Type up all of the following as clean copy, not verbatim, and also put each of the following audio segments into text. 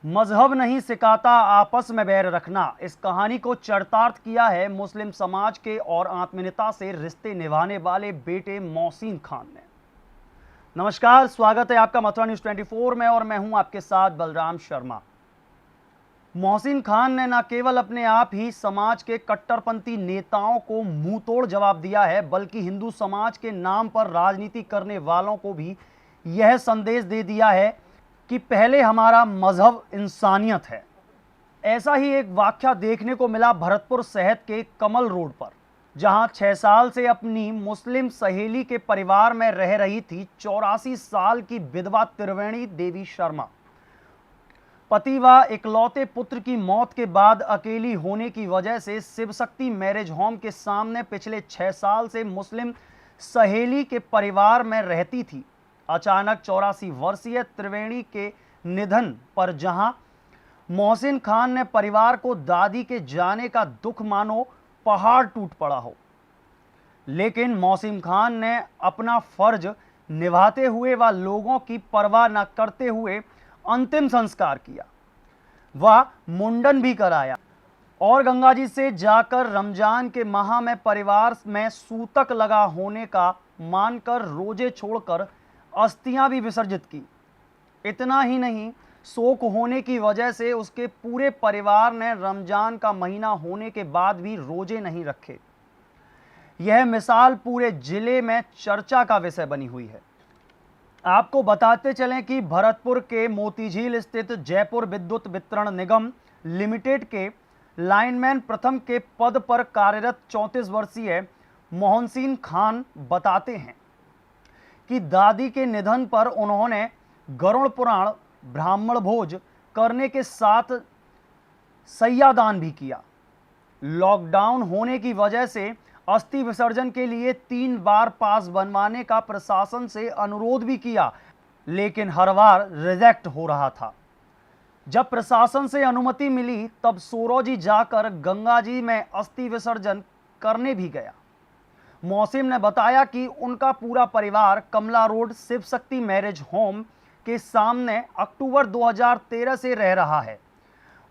मजहब नहीं सिखाता आपस में बैर रखना। इस कहानी को चरितार्थ किया है मुस्लिम समाज के और आत्मीयता से रिश्ते निभाने वाले बेटे मोहसिन खान ने। नमस्कार, स्वागत है आपका मथुरा न्यूज़ 24 में और मैं हूं आपके साथ बलराम शर्मा। मोहसिन खान ने न केवल अपने आप ही समाज के कट्टरपंथी नेताओं को मुंह तोड़ जवाब दिया है, बल्कि हिंदू समाज के नाम पर राजनीति करने वालों को भी यह संदेश दे दिया है कि पहले हमारा मजहब इंसानियत है। ऐसा ही एक वाकया देखने को मिला भरतपुर शहर के कमल रोड पर, जहां 6 साल से अपनी मुस्लिम सहेली के परिवार में रह रही थी 84 साल की विधवा त्रिवेणी देवी शर्मा। पति व इकलौते पुत्र की मौत के बाद अकेली होने की वजह से शिव शक्ति मैरिज होम के सामने पिछले 6 साल से मुस्लिम सहेली के परिवार में रहती थी। अचानक 84 वर्षीय त्रिवेणी के निधन पर जहां मोहसिन खान ने परिवार को दादी के जाने का दुख मानो पहाड़ टूट पड़ा हो, लेकिन मोहसिन खान ने अपना फर्ज निभाते हुए व लोगों की परवाह न करते हुए अंतिम संस्कार किया। वह मुंडन भी कराया और गंगा जी से जाकर रमजान के माह में परिवार में सूतक लगा होने का मानकर रोजे छोड़कर अस्थियां भी विसर्जित की। इतना ही नहीं, शोक होने की वजह से उसके पूरे परिवार ने रमजान का महीना होने के बाद भी रोजे नहीं रखे। यह मिसाल पूरे जिले में चर्चा का विषय बनी हुई है। आपको बताते चलें कि भरतपुर के मोतीझील स्थित जयपुर विद्युत वितरण निगम लिमिटेड के लाइनमैन प्रथम के पद पर कार्यरत 34 वर्षीय मोहसिन खान बताते हैं कि दादी के निधन पर उन्होंने गरुड़ पुराण ब्राह्मण भोज करने के साथ सैयादान भी किया। लॉकडाउन होने की वजह से अस्थि विसर्जन के लिए 3 बार पास बनवाने का प्रशासन से अनुरोध भी किया, लेकिन हर बार रिजेक्ट हो रहा था। जब प्रशासन से अनुमति मिली तब सोरोजी जाकर गंगा जी में अस्थि विसर्जन करने भी गया। मोहसिन ने बताया कि उनका पूरा परिवार कमला road Shiv Shakti marriage home के सामने अक्टूबर 2013 से रह रहा है।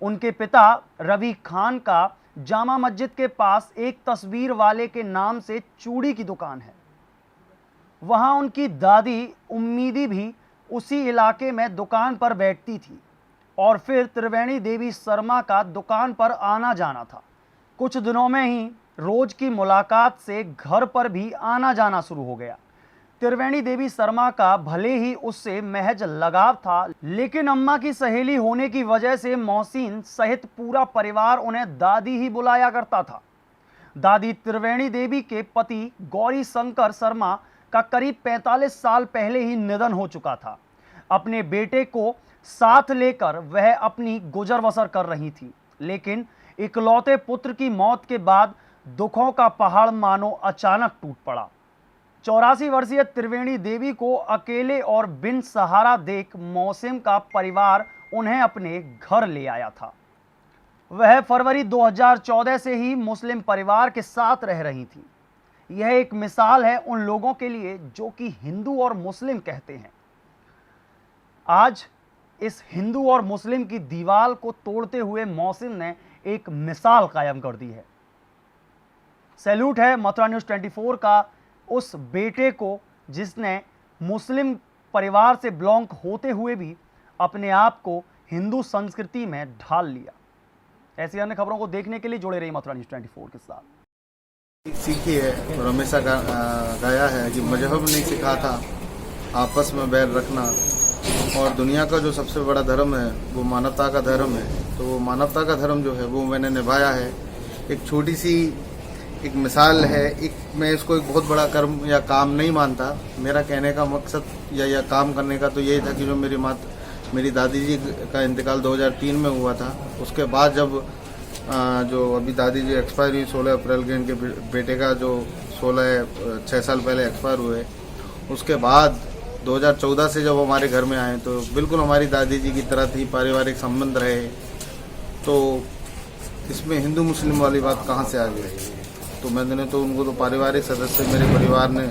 उनके पिता रवि खान का जामा मस्जिद के पास एक तस्वीर वाले के नाम से चूड़ी की दुकान है। वहां उनकी दादी उम्मीदी भी उसी इलाके में दुकान पर बैठती थी और फिर त्रिवेणी देवी शर्मा का दुकान पर आना जाना था। कुछ दिनों में ही रोज की मुलाकात से घर पर भी आना जाना शुरू हो गया। त्रिवेणी देवी शर्मा का भले ही उससे महज लगाव था, लेकिन अम्मा की सहेली होने की वजह से मोहसिन सहित पूरा परिवार उन्हें दादी ही बुलाया करता था। दादी त्रिवेणी देवी के पति गौरी शंकर शर्मा का करीब 45 साल पहले ही निधन हो चुका था। अपने बेटे को साथ लेकर वह अपनी गुजर बसर कर रही थी, लेकिन इकलौते पुत्र की मौत के बाद दुखों का पहाड़ मानो अचानक टूट पड़ा। 84 वर्षीय त्रिवेणी देवी को अकेले और बिन सहारा देख मोहसिन का परिवार उन्हें अपने घर ले आया था। वह फरवरी 2014 से ही मुस्लिम परिवार के साथ रह रही थी। यह एक मिसाल है उन लोगों के लिए जो कि हिंदू और मुस्लिम कहते हैं। आज इस हिंदू और मुस्लिम की दीवार को तोड़ते हुए मोहसिन ने एक मिसाल कायम कर दी है। सैल्यूट है मथुरा न्यूज़ 24 का उस बेटे को जिसने मुस्लिम परिवार से बिलोंग होते हुए भी अपने आप को हिंदू संस्कृति में ढाल लिया। ऐसी अन्य खबरों को देखने के लिए जुड़े रहिए मथुरा न्यूज़ 24 के साथ। सीखी है और हमेशा गाया है कि मजहब नहीं सिखा था आपस में बैर रखना, और दुनिया का जो सबसे बड़ा धर्म है वो मानवता का धर्म है। तो वो मानवता का धर्म जो है वो मैंने निभाया है। एक छोटी सी एक मिसाल है। मैं इसको एक बहुत बड़ा कर्म या काम नहीं मानता। मेरा कहने का मकसद या काम करने का तो यही था कि जो मेरी दादी जी का इंतकाल 2003 में हुआ था, उसके बाद जब जो अभी दादी जी एक्सपायर हुई 16 अप्रैल के, इनके बेटे का जो 6 साल पहले एक्सपायर हुए, उसके बाद 2014 से जब हमारे घर में आए तो बिल्कुल हमारी दादी जी की तरह ही पारिवारिक संबंध रहे। तो इसमें हिंदू मुस्लिम वाली बात कहाँ से आ गई? तो मैंने तो उनको तो पारिवारिक सदस्य मेरे परिवार ने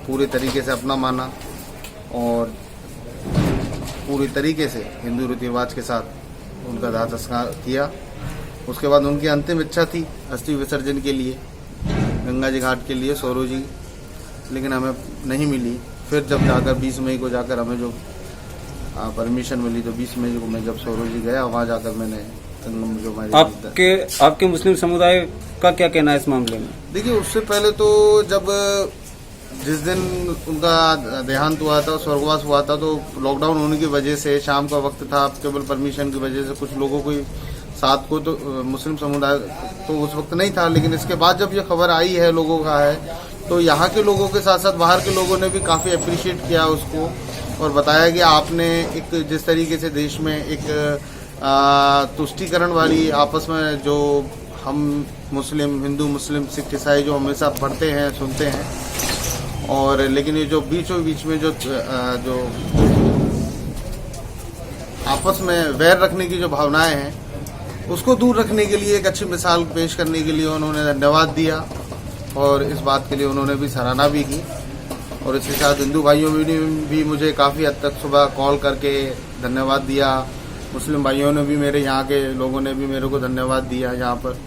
पूरे तरीके से अपना माना और पूरी तरीके से हिंदू रीति रिवाज के साथ उनका दाह संस्कार किया। उसके बाद उनकी अंतिम इच्छा थी अस्थि विसर्जन के लिए गंगा जी घाट के लिए सोरो जी, लेकिन हमें नहीं मिली। फिर जब जाकर 20 मई को जाकर हमें जो परमिशन मिली, तो 20 मई को मैं जब सोरो जी गया, वहाँ जाकर मैंने जो आपके मुस्लिम समुदाय का क्या कहना है इस मामले में? देखिए, उससे पहले तो जब जिस दिन उनका देहांत हुआ था, स्वर्गवास हुआ था, तो लॉकडाउन होने की वजह से शाम का वक्त था, केवल परमिशन की वजह से कुछ लोगों को साथ को, तो मुस्लिम समुदाय तो उस वक्त नहीं था। लेकिन इसके बाद जब ये खबर आई है लोगों का है, तो यहाँ के लोगों के साथ साथ बाहर के लोगों ने भी काफ़ी अप्रिशिएट किया उसको और बताया कि आपने एक जिस तरीके से देश में एक तुष्टीकरण वाली आपस में जो हम मुस्लिम, हिंदू, मुस्लिम, सिख, ईसाई जो हमेशा पढ़ते हैं, सुनते हैं, और लेकिन ये जो बीचों बीच में जो आपस में वैर रखने की जो भावनाएं हैं, उसको दूर रखने के लिए एक अच्छी मिसाल पेश करने के लिए उन्होंने धन्यवाद दिया और इस बात के लिए उन्होंने भी सराहना भी की। और इसके साथ हिंदू भाइयों ने भी मुझे काफ़ी हद तक सुबह कॉल करके धन्यवाद दिया। मुस्लिम भाइयों ने भी, मेरे यहाँ के लोगों ने भी मेरे को धन्यवाद दिया यहाँ पर।